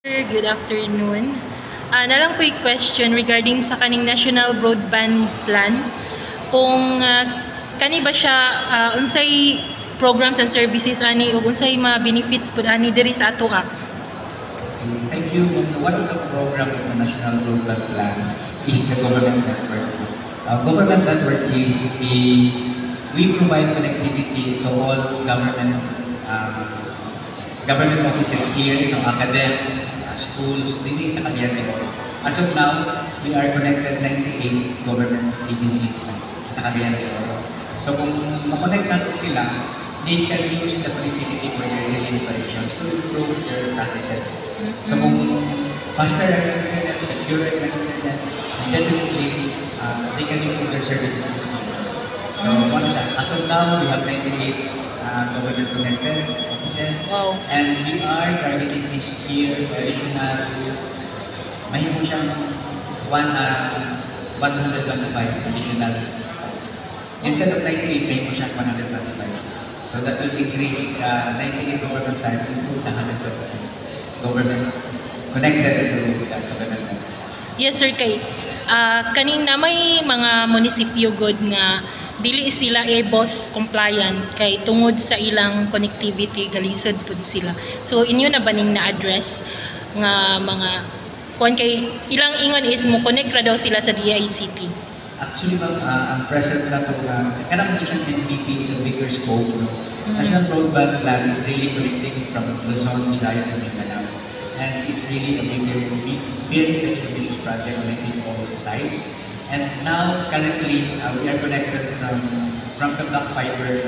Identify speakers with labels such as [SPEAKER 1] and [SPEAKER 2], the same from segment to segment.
[SPEAKER 1] Good afternoon. Nalang ko question regarding sa kaning National Broadband Plan. Kung kani ba siya unsay programs and services ani ug unsay mga benefits pud ani diri sa ato ka?
[SPEAKER 2] Thank you. So one of the program of the National Broadband Plan is the government network. Government network is we provide connectivity to all government offices here, academic, schools, dito sa Cagayan de Oro. As of now, we are connected 98 government agencies sa Cagayan de Oro. So kung makonect natin sila, they can use the connectivity for their daily operations to improve their processes. So kung faster ang internet, secure ang internet, definitely they can improve their services. So as of now, we have 98 government connected offices.
[SPEAKER 1] Wow.
[SPEAKER 2] And we are targeting this year additional, mahimo siyang 125 additional sites. Instead of 98, mahimo siyang 125. So that will increase 98 government sites into 125 government connected to that government.
[SPEAKER 1] Yes sir, kay kaning na may mga munisipyo god nga dili sila EBOS compliant kay tungod sa ilang connectivity galisod pud sila. So inyo na baning na-address nga mga kuan kay ilang ingon is mo connect ra daw sila sa DICT.
[SPEAKER 2] Actually ma'am, ang present na to kanang mission NBP is a bigger scope. No? National Broadband Plan is really connecting from Luzon, Visayas, and Mindanao. And it's really a very ambitious project connecting all sites. And now, currently, we are connected from the black fiber,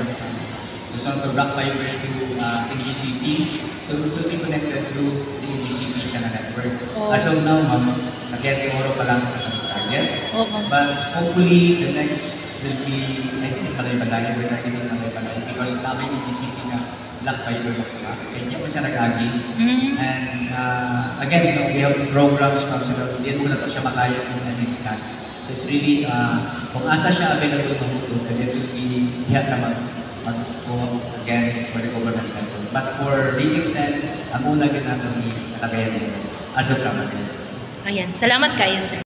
[SPEAKER 2] Luzon to black fiber to NGCP. So it will be connected to the NGCP siya na network. As of now, ma'am, again, tomorrow pa lang ang target. But hopefully, the next will be, I think, Balay-Balayan. We're targeting Balay-Balayan because namin NGCP na black fiber na pa. Kaya niya pa siya nag-agi. And again, we have programs from Central. Hindi mo na ito siya makaya in an instance. So it's really, kung asa siya available mahutod, and it will be dihat na mag-go again for the government network. But for Region 10, ang una din natin is Cagayan de Oro. As of now.
[SPEAKER 1] Ayan, salamat kayo sir.